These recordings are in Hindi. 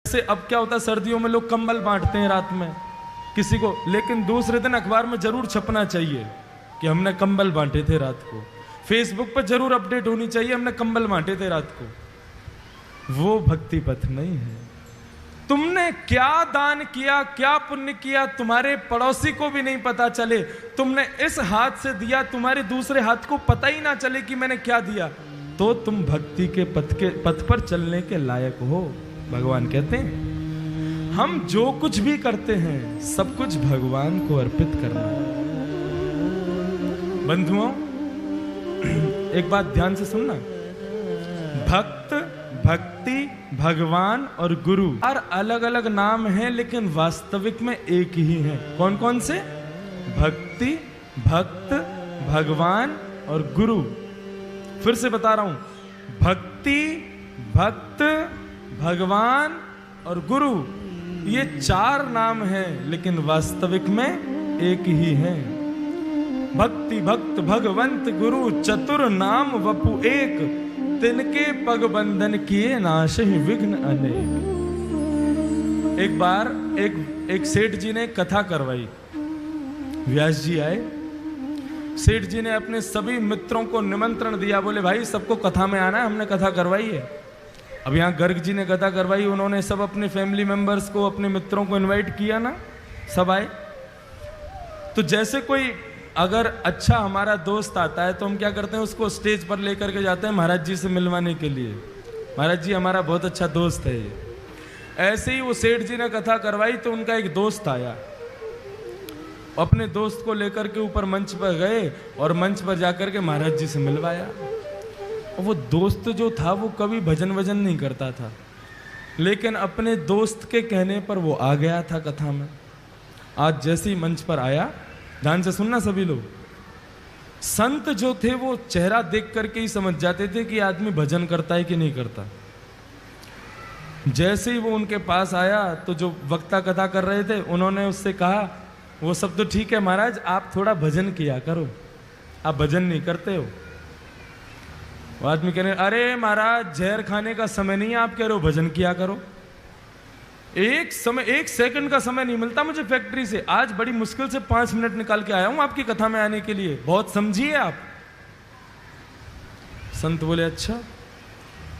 जैसे अब क्या होता है, सर्दियों में लोग कंबल बांटते हैं रात में किसी को, लेकिन दूसरे दिन अखबार में जरूर छपना चाहिए कि हमने कंबल बांटे थे रात को। फेसबुक पर जरूर अपडेट होनी चाहिए हमने कंबल बांटे थे रात को। वो भक्ति पथ नहीं है। तुमने क्या दान किया, क्या पुण्य किया, तुम्हारे पड़ोसी को भी नहीं पता चले। तुमने इस हाथ से दिया, तुम्हारे दूसरे हाथ को पता ही ना चले कि मैंने क्या दिया, तो तुम भक्ति के पथ पर चलने के लायक हो। भगवान कहते हैं हम जो कुछ भी करते हैं सब कुछ भगवान को अर्पित करना है। बंधुओं, एक बात ध्यान से सुनना, भक्त, भक्ति, भगवान और गुरु और अलग अलग नाम हैं, लेकिन वास्तविक में एक ही है। कौन कौन से? भक्ति, भक्त, भगवान और गुरु। फिर से बता रहा हूं, भक्ति, भक्त, भगवान और गुरु, ये चार नाम हैं, लेकिन वास्तविक में एक ही है। भक्ति, भक्त, भगवंत, गुरु, चतुर नाम वपु एक, तिनके पग बंधन किए नाशहि विघ्न अनेक। एक बार एक सेठ जी ने कथा करवाई। व्यास जी आए, सेठ जी ने अपने सभी मित्रों को निमंत्रण दिया, बोले भाई सबको कथा में आना है, हमने कथा करवाई है। अब यहाँ गर्ग जी ने कथा करवाई, उन्होंने सब अपने फैमिली मेंबर्स को, अपने मित्रों को इनवाइट किया ना, सब आए। तो जैसे कोई अगर अच्छा हमारा दोस्त आता है तो हम क्या करते हैं, उसको स्टेज पर लेकर के जाते हैं महाराज जी से मिलवाने के लिए। महाराज जी हमारा बहुत अच्छा दोस्त है ये। ऐसे ही वो सेठ जी ने कथा करवाई तो उनका एक दोस्त आया, अपने दोस्त को लेकर के ऊपर मंच पर गए और मंच पर जाकर के महाराज जी से मिलवाया। और वो दोस्त जो था वो कभी भजन वजन नहीं करता था, लेकिन अपने दोस्त के कहने पर वो आ गया था कथा में। आज जैसे ही मंच पर आया, ध्यान से सुनना सभी लोग, संत जो थे वो चेहरा देख करके ही समझ जाते थे कि आदमी भजन करता है कि नहीं करता। जैसे ही वो उनके पास आया तो जो वक्ता कथा कर रहे थे उन्होंने उससे कहा, वो सब तो ठीक है महाराज, आप थोड़ा भजन किया करो, आप भजन नहीं करते हो। वो आदमी कह रहे, अरे महाराज जहर खाने का समय नहीं है, आप कह रहे हो भजन किया करो। एक सेकंड का समय नहीं मिलता मुझे फैक्ट्री से, आज बड़ी मुश्किल से 5 मिनट निकाल के आया हूं आपकी कथा में आने के लिए, बहुत समझिए आप। संत बोले, अच्छा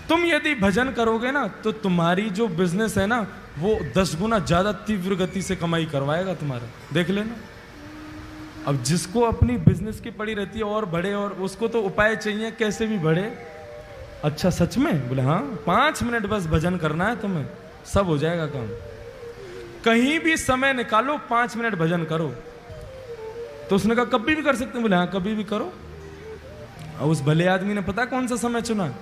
तुम यदि भजन करोगे ना तो तुम्हारी जो बिजनेस है ना वो 10 गुना ज्यादा तीव्र गति से कमाई करवाएगा तुम्हारा, देख लेना। अब जिसको अपनी बिजनेस की पड़ी रहती है और बढ़े, और उसको तो उपाय चाहिए कैसे भी बढ़े। अच्छा सच में? बोले हाँ, 5 मिनट बस भजन करना है तुम्हें, सब हो जाएगा काम। कहीं भी समय निकालो, 5 मिनट भजन करो। तो उसने कहा कभी भी कर सकते हैं? बोले हाँ कभी भी करो। और उस भले आदमी ने पता कौन सा समय चुना?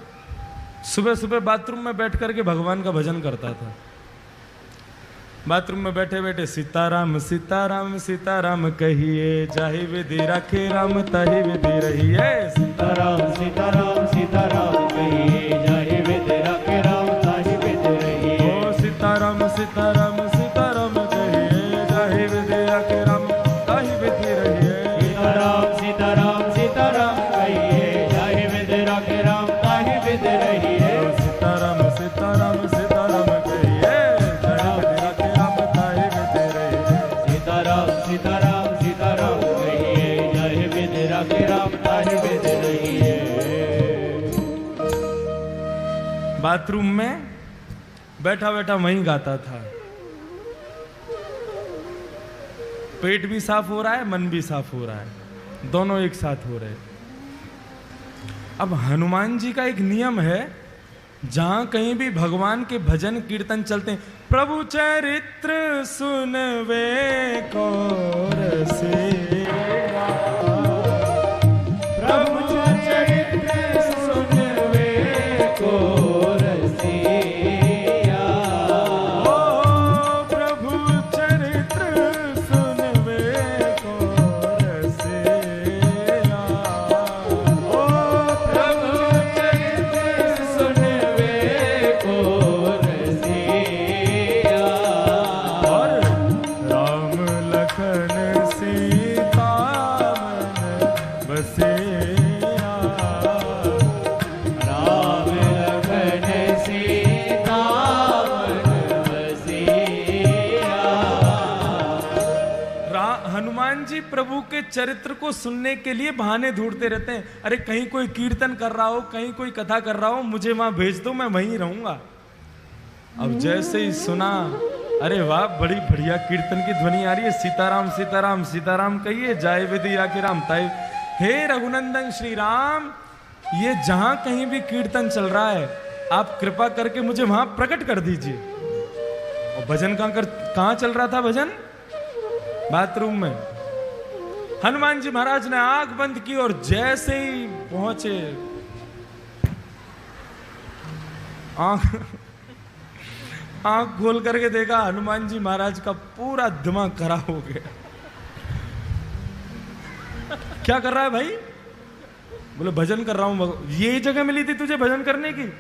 सुबह सुबह बाथरूम में बैठ करके भगवान का भजन करता था। बाथरूम में बैठे बैठे सीताराम सीताराम सीताराम कहिए, जाहि विधि राखे राम ताहि विधि रहिए। सीताराम सीताराम सीताराम कहिए, जाहि विधि राखे राम ताहि विधि रहिए। ओ सीताराम सीताराम सीताराम कहिए, जाहि विधि राखे राम ताहि विधि रहिए। सीताराम सीताराम सीताराम कहिए, जाहि विधि राखे राम ताहि विधि रहिए। सीताराम सीताराम सीताराम कहिए, जाहि विधि राखे राम ताहि विधि रहिए। सीताराम सीताराम सीताराम कहिए, जाहि विधि राखे राम ताहि विधि रहिए। बाथरूम में बैठा बैठा वहीं गाता था। पेट भी साफ हो रहा है, मन भी साफ हो रहा है, दोनों एक साथ हो रहे। अब हनुमान जी का एक नियम है, जहां कहीं भी भगवान के भजन कीर्तन चलते हैं, प्रभु चरित्र सुनवे को रसिया, प्रभु चरित्र सुनवे को रसिया, ओ प्रभु चरित्र सुनवे को रसिया, ओ प्रभु चरित्र सुनवे को रसिया। और राम लखन सीता जी प्रभु के चरित्र को सुनने के लिए बहाने ढूंढते रहते हैं। अरे कहीं कोई कीर्तन कर रहा हो, कहीं कोई कथा कर रहा हो, मुझे वहां भेज दो, मैं वहीं रहूंगा। अब जैसे ही सुना, अरे वाह, बड़ी बढ़िया कीर्तन की ध्वनि आ रही है, सीताराम सीताराम सीताराम कहिए, जाय विदिया के राम ताई। हे रघुनंदन श्री राम, ये जहां कहीं भी कीर्तन चल रहा है, आप कृपा करके मुझे वहां प्रकट कर दीजिए। और भजन कहां चल रहा था? भजन बाथरूम में। हनुमान जी महाराज ने आंख बंद की और जैसे ही पहुंचे, आंख खोल करके देखा, हनुमान जी महाराज का पूरा दिमाग खराब हो गया। क्या कर रहा है भाई? बोले भजन कर रहा हूं। यही जगह मिली थी तुझे भजन करने की?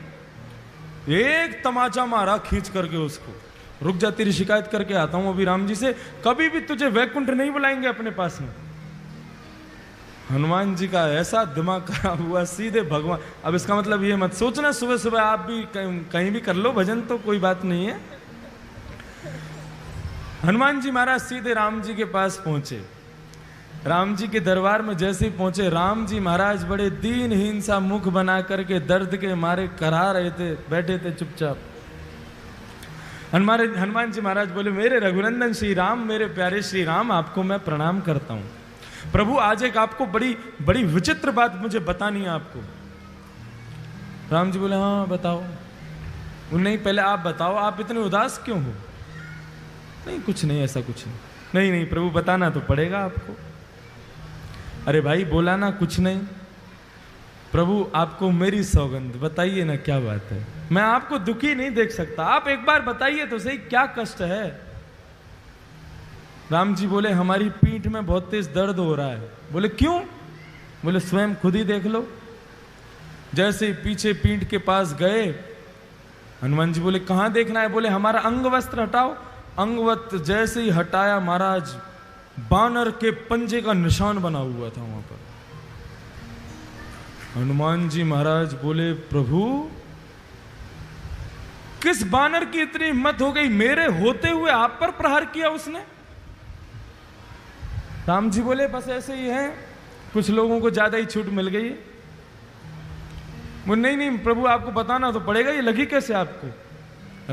एक तमाचा मारा खींच करके उसको, रुक जा तेरी शिकायत करके आता हूं अभी राम जी से, कभी भी तुझे वैकुंठ नहीं बुलाएंगे अपने पास में। हनुमान जी का ऐसा दिमाग खराब हुआ, सीधे भगवान। अब इसका मतलब ये मत सोचना सुबह सुबह आप भी कहीं भी कर लो भजन, तो कोई बात नहीं है। हनुमान जी महाराज सीधे राम जी के पास पहुंचे। राम जी के दरबार में जैसे ही पहुंचे, राम जी महाराज बड़े दीनहीन सा मुख बना करके दर्द के मारे करा रहे थे, बैठे थे चुपचाप। हनुमान जी महाराज बोले, मेरे रघुनंदन श्री राम, मेरे प्यारे श्री राम, आपको मैं प्रणाम करता हूं। प्रभु आज एक आपको बड़ी बड़ी विचित्र बात मुझे बतानी है आपको। राम जी बोले, हाँ बताओ। नहीं पहले आप बताओ, आप इतने उदास क्यों हो? नहीं कुछ नहीं, ऐसा कुछ नहीं। नहीं नहीं प्रभु बताना तो पड़ेगा आपको। अरे भाई बोला ना कुछ नहीं। प्रभु आपको मेरी सौगंध, बताइए ना क्या बात है। मैं आपको दुखी नहीं देख सकता, आप एक बार बताइए तो सही क्या कष्ट है। राम जी बोले, हमारी पीठ में बहुत तेज दर्द हो रहा है। बोले क्यों? बोले स्वयं खुद ही देख लो। जैसे पीछे पीठ के पास गए, हनुमान जी बोले कहां देखना है? बोले हमारा अंग वस्त्र हटाओ। अंगवत जैसे ही हटाया महाराज, बानर के पंजे का निशान बना हुआ था वहां पर। हनुमान जी महाराज बोले, प्रभु किस बानर की इतनी हिम्मत हो गई, मेरे होते हुए आप पर प्रहार किया उसने? राम जी बोले, बस ऐसे ही है, कुछ लोगों को ज्यादा ही छूट मिल गई है। बोले नहीं नहीं प्रभु आपको बताना तो पड़ेगा, ये लगी कैसे आपको?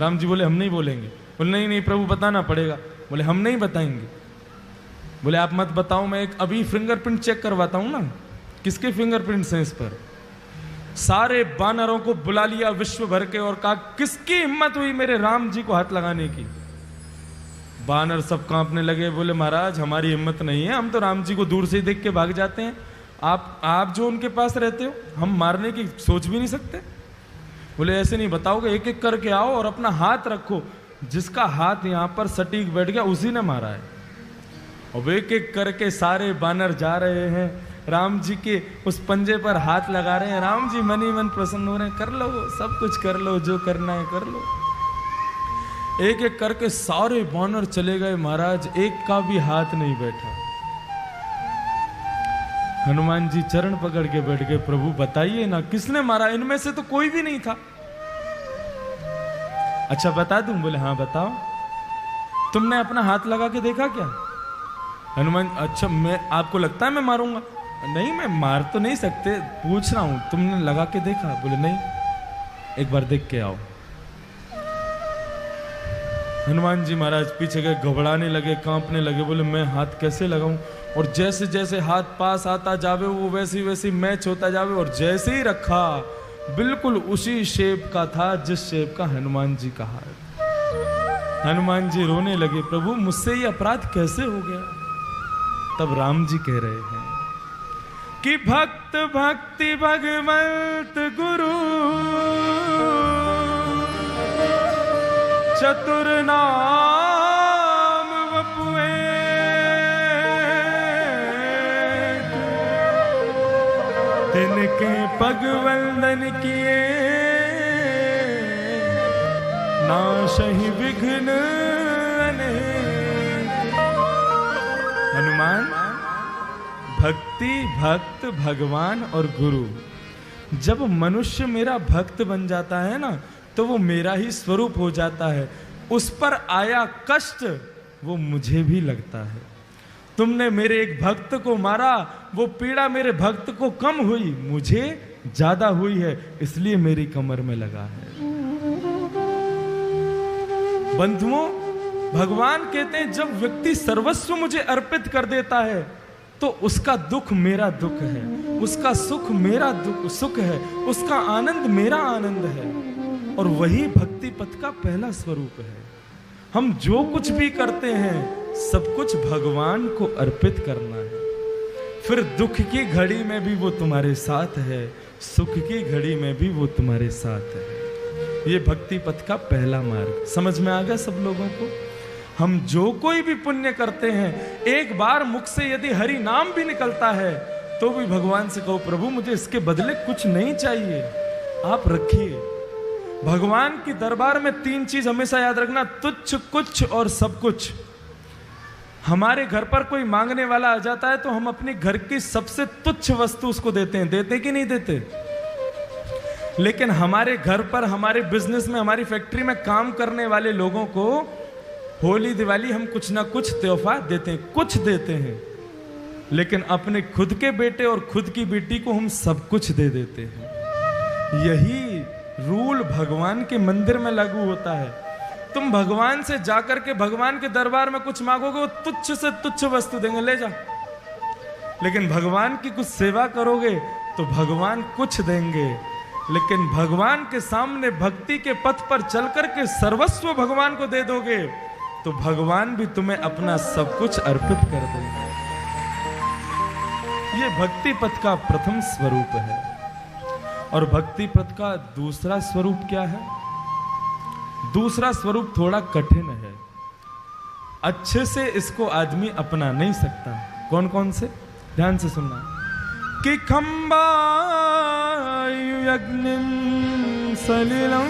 राम जी बोले, हम नहीं बोलेंगे। बोले नहीं नहीं प्रभु बताना पड़ेगा। बोले हम नहीं बताएंगे। बोले आप मत बताओ, मैं एक अभी फिंगरप्रिंट चेक करवाता हूं ना। किसके फिंगरप्रिंट्स हैं इस पर? सारे बानरों को बुला लिया विश्व भर के और कहा, किसकी हिम्मत हुई मेरे राम जी को हाथ लगाने की? बानर सब कांपने लगे। बोले महाराज हमारी हिम्मत नहीं है, हम तो राम जी को दूर से ही देख के भाग जाते हैं। आप जो उनके पास रहते हो, हम मारने की सोच भी नहीं सकते। बोले ऐसे नहीं बताओगे, एक एक करके आओ और अपना हाथ रखो। जिसका हाथ यहां पर सटीक बैठ गया उसी ने मारा है। और एक एक करके सारे बानर जा रहे हैं, राम जी के उस पंजे पर हाथ लगा रहे हैं। राम जी मन ही मन प्रसन्न हो रहे हैं, कर लो सब कुछ कर लो, जो करना है कर लो। एक एक करके सारे बानर चले गए महाराज, एक का भी हाथ नहीं बैठा। हनुमान जी चरण पकड़ के बैठ गए, प्रभु बताइए ना किसने मारा? इनमें से तो कोई भी नहीं था। अच्छा बता दूं? बोले हाँ बताओ। तुमने अपना हाथ लगा के देखा क्या? हनुमान, अच्छा मैं आपको लगता है मैं मारूंगा? नहीं मैं मार तो नहीं सकते, पूछ रहा हूं तुमने लगा के देखा? बोले नहीं, एक बार देख के आओ। हनुमान जी महाराज पीछे गए, घबराने लगे, कांपने लगे। बोले मैं हाथ कैसे लगाऊं? और जैसे जैसे हाथ पास आता जावे वो वैसे वैसे मैच होता जावे। और जैसे ही रखा बिल्कुल उसी शेप का था जिस शेप का हनुमान जी का हाथ। हनुमान जी रोने लगे, प्रभु मुझसे ये अपराध कैसे हो गया? तब राम जी कह रहे हैं कि भक्त भक्ति भगवंत गुरु चतुर नाम वपुए तिनके पग वंदन किए नाशहि विघ्न अनेक। हनुमान भक्ति, भक्त, भगवान और गुरु, जब मनुष्य मेरा भक्त बन जाता है ना तो वो मेरा ही स्वरूप हो जाता है। उस पर आया कष्ट वो मुझे भी लगता है। तुमने मेरे एक भक्त को मारा, वो पीड़ा मेरे भक्त को कम हुई, मुझे ज्यादा हुई है, इसलिए मेरी कमर में लगा है। बंधुओं, भगवान कहते हैं जब व्यक्ति सर्वस्व मुझे अर्पित कर देता है तो उसका दुख मेरा दुख है, उसका सुख मेरा सुख है, उसका आनंद मेरा आनंद है। और वही भक्ति पथ का पहला स्वरूप है। हम जो कुछ भी करते हैं सब कुछ भगवान को अर्पित करना है। फिर दुख की घड़ी में भी वो तुम्हारे साथ है, सुख की घड़ी में भी वो तुम्हारे साथ है। ये भक्ति पथ का पहला मार्ग समझ में आ गया सब लोगों को। हम जो कोई भी पुण्य करते हैं, एक बार मुख से यदि हरि नाम भी निकलता है तो भी भगवान से कहो प्रभु मुझे इसके बदले कुछ नहीं चाहिए, आप रखिए। भगवान की दरबार में तीन चीज हमेशा याद रखना, तुच्छ, कुछ और सब कुछ। हमारे घर पर कोई मांगने वाला आ जाता है तो हम अपने घर की सबसे तुच्छ वस्तु उसको देते हैं, देते कि नहीं देते? लेकिन हमारे घर पर, हमारे बिजनेस में, हमारी फैक्ट्री में काम करने वाले लोगों को होली दिवाली हम कुछ ना कुछ तोहफा देते हैं, कुछ देते हैं। लेकिन अपने खुद के बेटे और खुद की बेटी को हम सब कुछ दे देते हैं। यही रूल भगवान के मंदिर में लागू होता है। तुम भगवान से जाकर के भगवान के दरबार में कुछ मांगोगे, वो तुच्छ से तुच्छ वस्तु देंगे, ले जा। लेकिन भगवान की कुछ सेवा करोगे तो भगवान कुछ देंगे। लेकिन भगवान के सामने भक्ति के पथ पर चल करके सर्वस्व भगवान को दे दोगे तो भगवान भी तुम्हें अपना सब कुछ अर्पित कर देंगे। ये भक्ति पथ का प्रथम स्वरूप है। और भक्ति पथ का दूसरा स्वरूप क्या है? दूसरा स्वरूप थोड़ा कठिन है, अच्छे से इसको आदमी अपना नहीं सकता। कौन कौन से? ध्यान से सुनना। कि खंबायु अग्निम सलिलम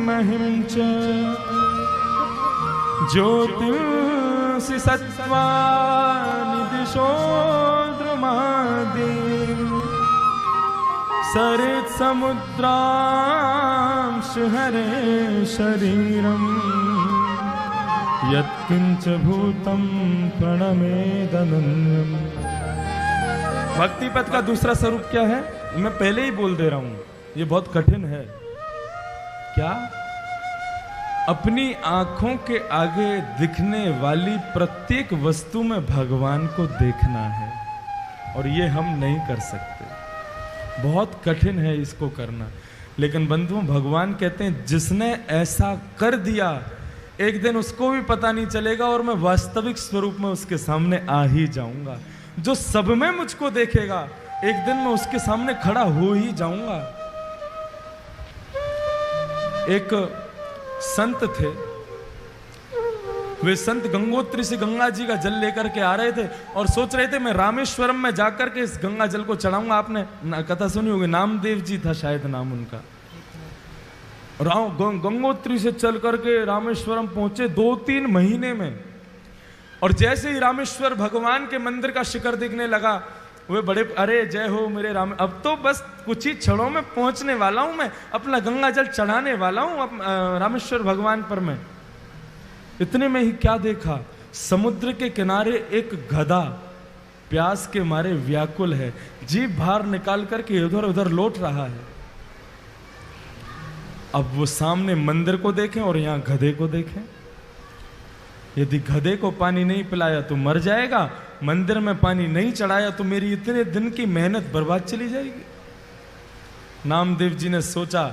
महिम च ज्योतिषि सत्त्वानि दिशो द्रुमादि सरित समुद्रांश हरे शरीरम यत्किंच भूतम प्रणमेदनन्यम। भक्ति पथ का दूसरा स्वरूप क्या है? मैं पहले ही बोल दे रहा हूं, ये बहुत कठिन है। क्या? अपनी आंखों के आगे दिखने वाली प्रत्येक वस्तु में भगवान को देखना है, और ये हम नहीं कर सकते। बहुत कठिन है इसको करना। लेकिन बंधुओं, भगवान कहते हैं जिसने ऐसा कर दिया एक दिन उसको भी पता नहीं चलेगा और मैं वास्तविक स्वरूप में उसके सामने आ ही जाऊंगा। जो सब में मुझको देखेगा एक दिन मैं उसके सामने खड़ा हो ही जाऊंगा। एक संत थे, वे संत गंगोत्री से गंगा जी का जल लेकर के आ रहे थे और सोच रहे थे मैं रामेश्वरम में जाकर के इस गंगा जल को चढ़ाऊंगा। आपने कथा सुनी होगी, नामदेव जी था शायद नाम उनका। गंगोत्री से चल करके रामेश्वरम पहुंचे 2-3 महीने में। और जैसे ही रामेश्वर भगवान के मंदिर का शिखर दिखने लगा, वे बड़े, अरे जय हो मेरे राम, अब तो बस कुछ ही क्षणों में पहुंचने वाला हूं, मैं अपना गंगा जल चढ़ाने वाला हूं रामेश्वर भगवान पर। मैं इतने में ही क्या देखा, समुद्र के किनारे एक गधा प्यास के मारे व्याकुल है, जीभ बाहर निकाल करके इधर उधर लौट रहा है। अब वो सामने मंदिर को देखें और यहां गधे को देखें। यदि गधे को पानी नहीं पिलाया तो मर जाएगा, मंदिर में पानी नहीं चढ़ाया तो मेरी इतने दिन की मेहनत बर्बाद चली जाएगी। नामदेव जी ने सोचा,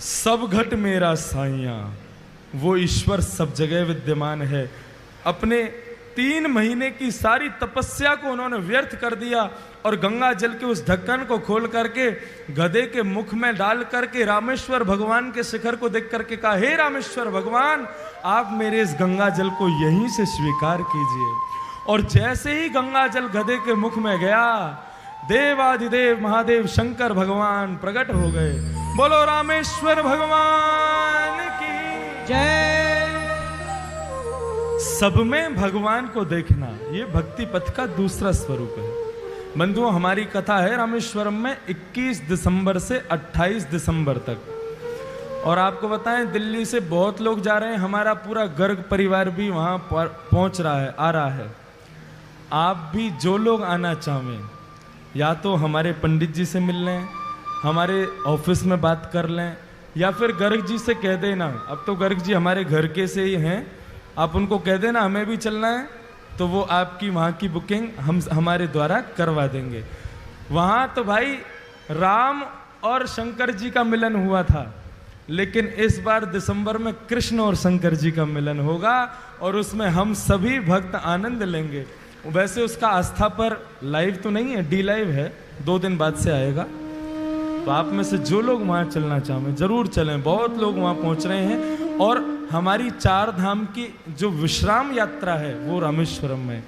सब घट मेरा साइया, वो ईश्वर सब जगह विद्यमान है। अपने 3 महीने की सारी तपस्या को उन्होंने व्यर्थ कर दिया और गंगा जल के उस ढक्कन को खोल करके गधे के मुख में डाल करके रामेश्वर भगवान के शिखर को देख करके कहा, हे रामेश्वर भगवान, आप मेरे इस गंगा जल को यहीं से स्वीकार कीजिए। और जैसे ही गंगा जल गधे के मुख में गया, देवाधिदेव महादेव शंकर भगवान प्रकट हो गए। बोलो रामेश्वर भगवान की जय। सब में भगवान को देखना, ये भक्ति पथ का दूसरा स्वरूप है। बंधुओं, हमारी कथा है रामेश्वरम में 21 दिसंबर से 28 दिसंबर तक। और आपको बताएं, दिल्ली से बहुत लोग जा रहे हैं, हमारा पूरा गर्ग परिवार भी वहां पहुंच रहा है, आ रहा है। आप भी जो लोग आना चाहें, या तो हमारे पंडित जी से मिल लें, हमारे ऑफिस में बात कर लें, या फिर गर्ग जी से कह देना। अब तो गर्ग जी हमारे घर के से ही हैं, आप उनको कह देना हमें भी चलना है, तो वो आपकी वहाँ की बुकिंग हमारे द्वारा करवा देंगे। वहाँ तो भाई राम और शंकर जी का मिलन हुआ था, लेकिन इस बार दिसंबर में कृष्ण और शंकर जी का मिलन होगा और उसमें हम सभी भक्त आनंद लेंगे। वैसे उसका आस्था पर लाइव तो नहीं है, डी लाइव है, 2 दिन बाद से आएगा। तो आप में से जो लोग वहां चलना चाहें जरूर चलें, बहुत लोग वहां पहुंच रहे हैं। और हमारी 4 धाम की जो विश्राम यात्रा है वो रामेश्वरम में